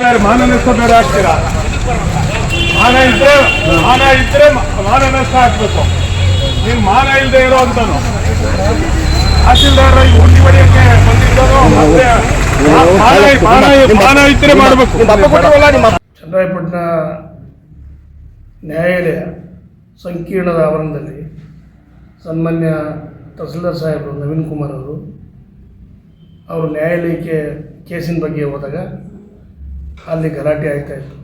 ಯಾರು ಮಾನ ನಷ್ಟ ಬೇಡ ಆಗ್ತೀರಾ? ಮಾನ ಇದ್ರೆ ಮಾನ ನಷ್ಟ ಹಾಕ್ಬೇಕು. ನೀನು ಮಾನ ಇಲ್ಲದೆ ಇರೋಂಥನು ತಹಸೀಲ್ದಾರ್ ಉಂಡಿ ಹೊಡೆಯಕ್ಕೆ ಬಂದಿದ್ದನು. ಮತ್ತೆ ಮಾನ ಇದ್ರೆ ಮಾಡಬೇಕು. ಚನ್ನರಾಯಪಟ್ಟಣ ನ್ಯಾಯಾಲಯ ಸಂಕೀರ್ಣದ ಆವರಣದಲ್ಲಿ ಸನ್ಮಾನ್ಯ ತಹಸೀಲ್ದಾರ್ ಸಾಹೇಬರು ನವೀನ್ ಕುಮಾರ್ ಅವರು ನ್ಯಾಯಾಲಯಕ್ಕೆ ಕೇಸಿನ ಬಗ್ಗೆ ಹೋದಾಗ ಅಲ್ಲಿ ಗಲಾಟೆ ಆಗ್ತಾಯಿತ್ತು.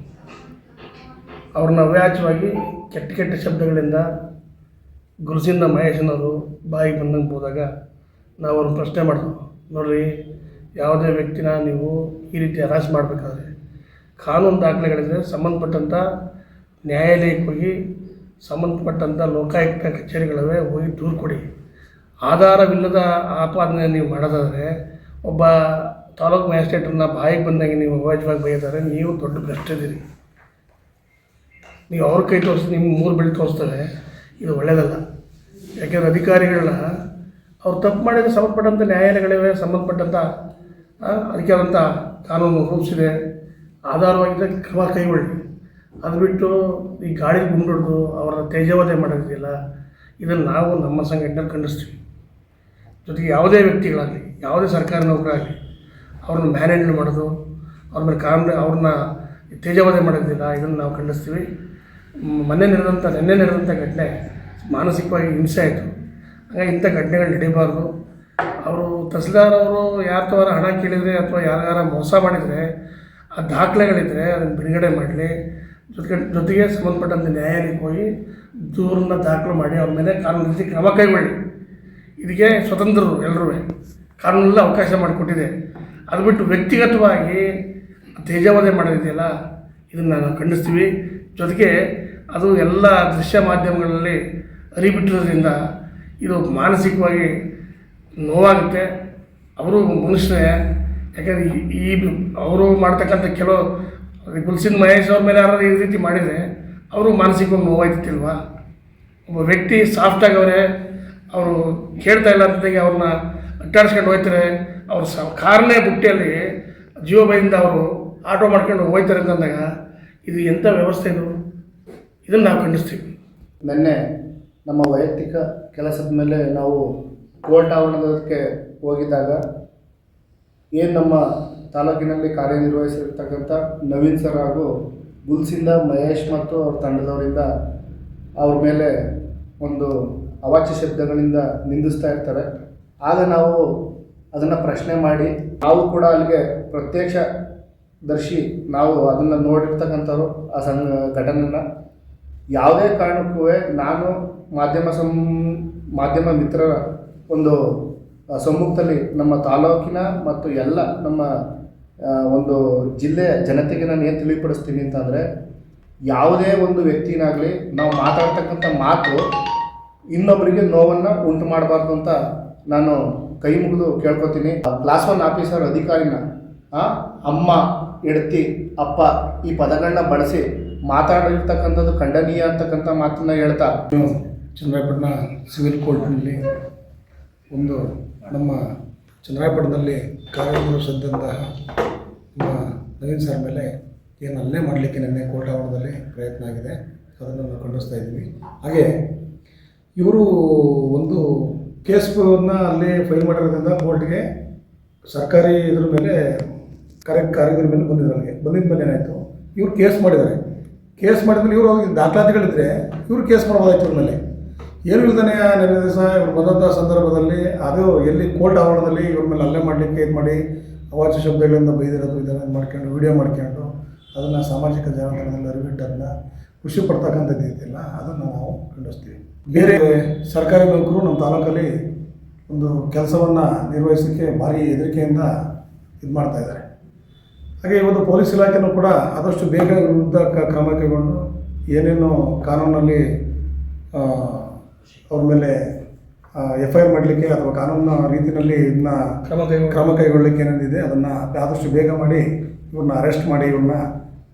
ಅವ್ರನ್ನ ಅವ್ಯಾಚವಾಗಿ ಕೆಟ್ಟ ಶಬ್ದಗಳಿಂದ ಗುರುಸಿಂದ ಮಹೇಶನವರು ಬಾಯಿಗೆ ಬಂದಂಗೆ ಹೋದಾಗ ನಾವು ಅವ್ರನ್ನ ಪ್ರಶ್ನೆ ಮಾಡಿದ್ವು. ನೋಡ್ರಿ, ಯಾವುದೇ ವ್ಯಕ್ತಿನ ನೀವು ಈ ರೀತಿ ಹರಾಸ್ ಮಾಡಬೇಕಾದ್ರೆ ಕಾನೂನು ದಾಖಲೆಗಳಿದ್ರೆ ಸಂಬಂಧಪಟ್ಟಂಥ ನ್ಯಾಯಾಲಯಕ್ಕೆ ಹೋಗಿ ಸಂಬಂಧಪಟ್ಟಂಥ ಲೋಕಾಯುಕ್ತ ಕಚೇರಿಗಳವೆ ಹೋಗಿ ದೂರು ಕೊಡಿ. ಆಧಾರವಿಲ್ಲದ ಆಪಾದನೆ ನೀವು ಮಾಡೋದಾದರೆ ಒಬ್ಬ ತಾಲೂಕು ಮ್ಯಾಜಿಸ್ಟ್ರೇಟರನ್ನ ಬಾಯಿಗೆ ಬಂದಂಗೆ ನೀವು ಅವಾಜವಾಗಿ ಬೈತಾರೆ, ನೀವು ದೊಡ್ಡ ಭ್ರಷ್ಟಿದ್ದೀರಿ. ನೀವು ಅವ್ರ ಕೈ ತೋರಿಸಿ ನಿಮ್ಗೆ 3 ಬೆಳೆ ತೋರಿಸ್ತಾರೆ, ಇದು ಒಳ್ಳೆಯದಲ್ಲ. ಯಾಕೆಂದರೆ ಅಧಿಕಾರಿಗಳನ್ನ ಅವ್ರು ತಪ್ಪು ಮಾಡಿದರೆ ಸಂಬಂಧಪಟ್ಟಂಥ ನ್ಯಾಯಾಲಯಗಳಿವೆ, ಸಂಬಂಧಪಟ್ಟಂಥ ಅದಕ್ಕಾದಂಥ ಕಾನೂನು ರೂಪಿಸಿದೆ, ಆಧಾರವಾಗಿದ್ದರೆ ಕ್ರಮ ಕೈಗೊಳ್ಳಿ. ಅದು ಬಿಟ್ಟು ಈ ಗಾಳಿ ಗುಂಡೊಡ್ದು ಅವರ ತೇಜವಧೆ ಮಾಡೋದಿಲ್ಲ. ಇದನ್ನು ನಾವು ನಮ್ಮ ಸಂಘಟನೆಯಲ್ಲಿ ಖಂಡಿಸ್ತೀವಿ. ಜೊತೆಗೆ ಯಾವುದೇ ವ್ಯಕ್ತಿಗಳಾಗಲಿ, ಯಾವುದೇ ಸರ್ಕಾರಿ ನೌಕರಾಗಲಿ ಅವ್ರನ್ನ ಮ್ಯಾನೇಜ್ ಮಾಡೋದು, ಅವ್ರ ಮೇಲೆ ಅವ್ರನ್ನ ತೇಜವಧೆ ಮಾಡೋದಿಲ್ಲ. ಇದನ್ನು ನಾವು ಖಂಡಿಸ್ತೀವಿ. ನಿನ್ನೆ ನಡೆದಂಥ ಘಟನೆ ಮಾನಸಿಕವಾಗಿ ಹಿಂಸೆ ಆಯಿತು. ಹಾಗಾಗಿ ಇಂಥ ಘಟನೆಗಳು ನಡೀಬಾರ್ದು. ಅವರು ತಹಸೀಲ್ದಾರ್ ಅವರು ಯಾರ ಹಣ ಕೇಳಿದರೆ ಅಥವಾ ಯಾರ ಮೋಸ ಮಾಡಿದರೆ ಆ ದಾಖಲೆಗಳಿದ್ದರೆ ಅದನ್ನು ಬಿಡುಗಡೆ ಮಾಡಲಿ. ಜೊತೆಗೆ ಸಂಬಂಧಪಟ್ಟಂಥ ನ್ಯಾಯಾಲಯಕ್ಕೆ ಹೋಗಿ ದೂರನ್ನ ದಾಖಲು ಮಾಡಿ ಅವ್ರ ಮೇಲೆ ಕಾನೂನು ರೀತಿ ಕ್ರಮ ಕೈಗೊಳ್ಳಿ. ಇದಕ್ಕೆ ಸ್ವತಂತ್ರರು ಎಲ್ಲರೂ ಕಾನೂನಲ್ಲಿ ಅವಕಾಶ ಮಾಡಿಕೊಟ್ಟಿದೆ. ಅದು ಬಿಟ್ಟು ವ್ಯಕ್ತಿಗತವಾಗಿ ತೇಜವಧೆ ಮಾಡೋದಿದೆಯಲ್ಲ, ಇದನ್ನು ನಾವು ಖಂಡಿಸ್ತೀವಿ. ಜೊತೆಗೆ ಅದು ಎಲ್ಲ ದೃಶ್ಯ ಮಾಧ್ಯಮಗಳಲ್ಲಿ ಹರಿಬಿಟ್ಟಿರೋದ್ರಿಂದ ಇದು ಮಾನಸಿಕವಾಗಿ ನೋವಾಗುತ್ತೆ. ಅವರು ಮನುಷ್ಯರೇ. ಯಾಕೆಂದರೆ ಅವರು ಮಾಡ್ತಕ್ಕಂಥ ಕೆಲವು ಗುಲ್ಸಿನ್ ಮಹೇಶ್ ಅವ್ರ ಮೇಲೆ ಯಾರು ಈ ರೀತಿ ಮಾಡಿದರೆ ಅವರು ಮಾನಸಿಕವಾಗಿ ನೋವಾಯ್ತಿಲ್ವಾ? ಒಬ್ಬ ವ್ಯಕ್ತಿ ಸಾಫ್ಟಾಗಿ ಅವರು ಕೇಳ್ತಾ ಇಲ್ಲ ಅಂತಂದಾಗೆ ಅವ್ರನ್ನ ಅಟ್ಟಾಡಿಸ್ಕೊಂಡು ಹೋಗ್ತಾರೆ. ಅವ್ರ ಕಾರನೇ ಬುಟ್ಟಿಯಲ್ಲಿ ಜೀವ ಭಯದಿಂದ ಅವರು ಆಟೋ ಮಾಡ್ಕೊಂಡು ಹೋಗ್ತಾರೆ ಅಂತಂದಾಗ ಇದು ಎಂಥ ವ್ಯವಸ್ಥೆ ಇದು? ಇದನ್ನು ನಾವು ಖಂಡಿಸ್ತೀವಿ. ನಿನ್ನೆ ನಮ್ಮ ವೈಯಕ್ತಿಕ ಕೆಲಸದ ಮೇಲೆ ನಾವು ಕೋರ್ಟ್ ಆವರಣದಕ್ಕೆ ಹೋಗಿದ್ದಾಗ ಏನು ನಮ್ಮ ತಾಲೂಕಿನಲ್ಲಿ ಕಾರ್ಯನಿರ್ವಹಿಸಿರ್ತಕ್ಕಂಥ ನವೀನ್ ಸರ್ ಹಾಗೂ ಗುಲ್ಸಿಂದ ಮಹೇಶ್ ಮತ್ತು ಅವ್ರ ತಂಡದವರಿಂದ ಅವ್ರ ಮೇಲೆ ಒಂದು ಅವಾಚ್ಯ ಶಬ್ದಗಳಿಂದ ನಿಂದಿಸ್ತಾ ಇರ್ತಾರೆ. ಆಗ ನಾವು ಅದನ್ನು ಪ್ರಶ್ನೆ ಮಾಡಿ ನಾವು ಕೂಡ ಅಲ್ಲಿಗೆ ಪ್ರತ್ಯಕ್ಷದರ್ಶಿ, ನಾವು ಅದನ್ನು ನೋಡಿರ್ತಕ್ಕಂಥವ್ರು ಆ ಘಟನೆಯನ್ನು. ಯಾವುದೇ ಕಾರಣಕ್ಕೂ ನಾನು ಮಾಧ್ಯಮ ಮಿತ್ರರ ಒಂದು ಸಮ್ಮುಖದಲ್ಲಿ ನಮ್ಮ ತಾಲೂಕಿನ ಮತ್ತು ಎಲ್ಲ ನಮ್ಮ ಒಂದು ಜಿಲ್ಲೆಯ ಜನತೆಗೆ ನಾನು ಏನು ತಿಳಿಪಡಿಸ್ತೀನಿ ಅಂತಂದರೆ, ಯಾವುದೇ ಒಂದು ವ್ಯಕ್ತಿನಾಗಲಿ ನಾವು ಮಾತಾಡ್ತಕ್ಕಂಥ ಮಾತು ಇನ್ನೊಬ್ಬರಿಗೆ ನೋವನ್ನು ಉಂಟು ಮಾಡಬಾರ್ದು ಅಂತ ನಾನು ಕೈ ಮುಗಿದು ಕೇಳ್ಕೊತೀನಿ. ಕ್ಲಾಸ್ 1 ಆಫೀಸರ್ ಅಧಿಕಾರಿನ ಅಮ್ಮ, ಹೆಂಡತಿ, ಅಪ್ಪ ಈ ಪದಗಳನ್ನ ಬಳಸಿ ಮಾತಾಡಿರ್ತಕ್ಕಂಥದ್ದು ಖಂಡನೀಯ ಅಂತಕ್ಕಂಥ ಮಾತನ್ನು ಹೇಳ್ತಾ ಚನ್ನರಾಯಪಟ್ಟಣ ಸಿವಿಲ್ ಕೋರ್ಟ್ನಲ್ಲಿ ಒಂದು ನಮ್ಮ ಚನ್ನರಾಯಪಟ್ಟಣದಲ್ಲಿ ಕಾರ್ಯನಿರ್ವಹಿಸಿದಂತಹ ನಮ್ಮ ನವೀನ್ ಸರ್ ಮೇಲೆ ಏನು ಹಲ್ಲೆ ಮಾಡಲಿಕ್ಕೆ ನಿನ್ನೆ ಕೋರ್ಟ್ ಆವರಣದಲ್ಲಿ ಪ್ರಯತ್ನ ಆಗಿದೆ. ಅದನ್ನು ನಾವು ಖಂಡಿಸ್ತಾ ಇದ್ದೀವಿ. ಹಾಗೆ ಇವರು ಒಂದು ಕೇಸನ್ನು ಅಲ್ಲಿ ಫೈಲ್ ಮಾಡಿರೋದ್ರಿಂದ ಕೋರ್ಟ್ಗೆ ಸರ್ಕಾರಿ ಇದ್ರ ಮೇಲೆ ಕಾರ್ಯದ್ರ ಮೇಲೆ ಬಂದಿದ್ದ ಮೇಲೆ ಏನಾಯಿತು, ಇವ್ರು ಕೇಸ್ ಮಾಡಿದ್ದಾರೆ. ಕೇಸ್ ಮಾಡಿದ್ಮೇಲೆ ಇವರು ದಾಖಲಾತಿಗಳಿದ್ದರೆ ಇವರು ಕೇಸ್ ಮಾಡ್ಬೋದಾಯ್ತು ಇವ್ರ ಮೇಲೆ. ಏನು ಇಲ್ದಾನೆ ನೆನ್ನೆ ದಿವಸ ಇವ್ರು ಬಂದಂಥ ಸಂದರ್ಭದಲ್ಲಿ ಅದು ಎಲ್ಲಿ ಕೋರ್ಟ್ ಆವರಣದಲ್ಲಿ ಇವ್ರ ಮೇಲೆ ಹಲ್ಲೆ ಮಾಡಲಿಕ್ಕೆ ಇದು ಮಾಡಿ ಅವಾಚ್ಯ ಶಬ್ದಗಳಿಂದ ಬೈದಿರೋದು ಇದನ್ನು ಮಾಡ್ಕೊಂಡು ವಿಡಿಯೋ ಮಾಡ್ಕೊಂಡು ಅದನ್ನು ಸಾಮಾಜಿಕ ಜಾಲತಾಣದಲ್ಲಿ ಅರಿವಿಟ್ಟು ಅದನ್ನು ಖುಷಿ ಪಡ್ತಕ್ಕಂಥದ್ದು ಇದೆಯಲ್ಲ, ಅದನ್ನು ನಾವು ಖಂಡಿಸ್ತೀವಿ. ಬೇರೆ ಸರ್ಕಾರಿ ನೌಕರು ನಮ್ಮ ತಾಲೂಕಲ್ಲಿ ಒಂದು ಕೆಲಸವನ್ನು ನಿರ್ವಹಿಸಲಿಕ್ಕೆ ಭಾರಿ ಹೆದರಿಕೆಯಿಂದ ಇದು ಮಾಡ್ತಾಯಿದ್ದಾರೆ. ಹಾಗೆ ಇವತ್ತು ಪೊಲೀಸ್ ಇಲಾಖೆಯೂ ಕೂಡ ಆದಷ್ಟು ಬೇಗ ವಿರುದ್ಧ ಕ್ರಮ ಕೈಗೊಂಡು ಏನೇನು ಕಾನೂನಲ್ಲಿ ಅವ್ರ ಮೇಲೆ FIR ಮಾಡಲಿಕ್ಕೆ ಅಥವಾ ಕಾನೂನಿನ ರೀತಿಯಲ್ಲಿ ಇದನ್ನ ಕ್ರಮ ಕೈಗೊಳ್ಳಲಿಕ್ಕೆ ಏನೇನಿದೆ ಅದನ್ನು ಆದಷ್ಟು ಬೇಗ ಮಾಡಿ ಇವ್ರನ್ನ ಅರೆಸ್ಟ್ ಮಾಡಿ ಇವ್ರನ್ನ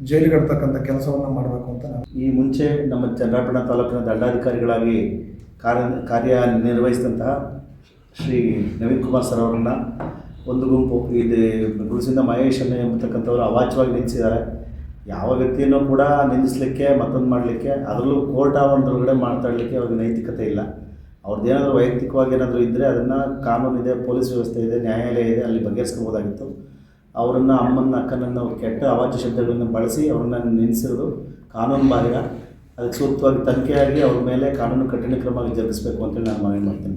ಜೈಲಿಗೆ ಇಡ್ತಕ್ಕಂಥ ಕೆಲಸವನ್ನು ಮಾಡಬೇಕು ಅಂತ ನಾನು. ಈ ಮುಂಚೆ ನಮ್ಮ ಚನ್ನರಾಯಪಟ್ಟಣ ತಾಲೂಕಿನ ದಂಡಾಧಿಕಾರಿಗಳಾಗಿ ಕಾರ್ಯನಿರ್ವಹಿಸಿದಂತಹ ಶ್ರೀ ನವೀನ್ ಕುಮಾರ್ ಸರ್ ಅವರನ್ನು ಒಂದು ಗುಂಪು ಇಲ್ಲಿ ಗುರುಸಿಂದ ಮಹೇಶ್ ಎಂಬತಕ್ಕಂಥವ್ರು ಅವಾಚ್ಯವಾಗಿ ನಿಲ್ಲಿಸಿದ್ದಾರೆ. ಯಾವ ವ್ಯಕ್ತಿಯನ್ನು ಕೂಡ ನಿಲ್ಲಿಸಲಿಕ್ಕೆ ಮತ್ತೊಂದು ಮಾಡಲಿಕ್ಕೆ, ಅದರಲ್ಲೂ ಕೋರ್ಟ್ ಆವರಣದೊಳಗಡೆ ಮಾತಾಡಲಿಕ್ಕೆ ಅವ್ರಿಗೆ ನೈತಿಕತೆ ಇಲ್ಲ. ಅವ್ರದ್ದೇನಾದರೂ ವೈಯಕ್ತಿಕವಾಗಿ ಏನಾದರೂ ಇದ್ದರೆ ಅದನ್ನು ಕಾನೂನಿದೆ, ಪೊಲೀಸ್ ವ್ಯವಸ್ಥೆ ಇದೆ, ನ್ಯಾಯಾಲಯ ಇದೆ, ಅಲ್ಲಿ ಬಗೆಹರಿಸ್ಕೋಬೋದಾಗಿತ್ತು. ಅವರನ್ನು ಅಮ್ಮನ ಅಕ್ಕನನ್ನು ಕೆಟ್ಟ ಅವಾಚ್ಯ ಶಬ್ದಗಳನ್ನು ಬಳಸಿ ಅವ್ರನ್ನ ನಿಲ್ಲಿಸಿರೋದು ಕಾನೂನು ಬಾಹಿರ. ಅದಕ್ಕೆ ಸೂಕ್ತವಾಗಿ ತನಿಖೆಯಾಗಿ ಅವ್ರ ಮೇಲೆ ಕಾನೂನು ಕಠಿಣ ಕ್ರಮ ಜರುಗಿಸಬೇಕು ಅಂತೇಳಿ ನಾನು ಮನವಿ ಮಾಡ್ತೀನಿ.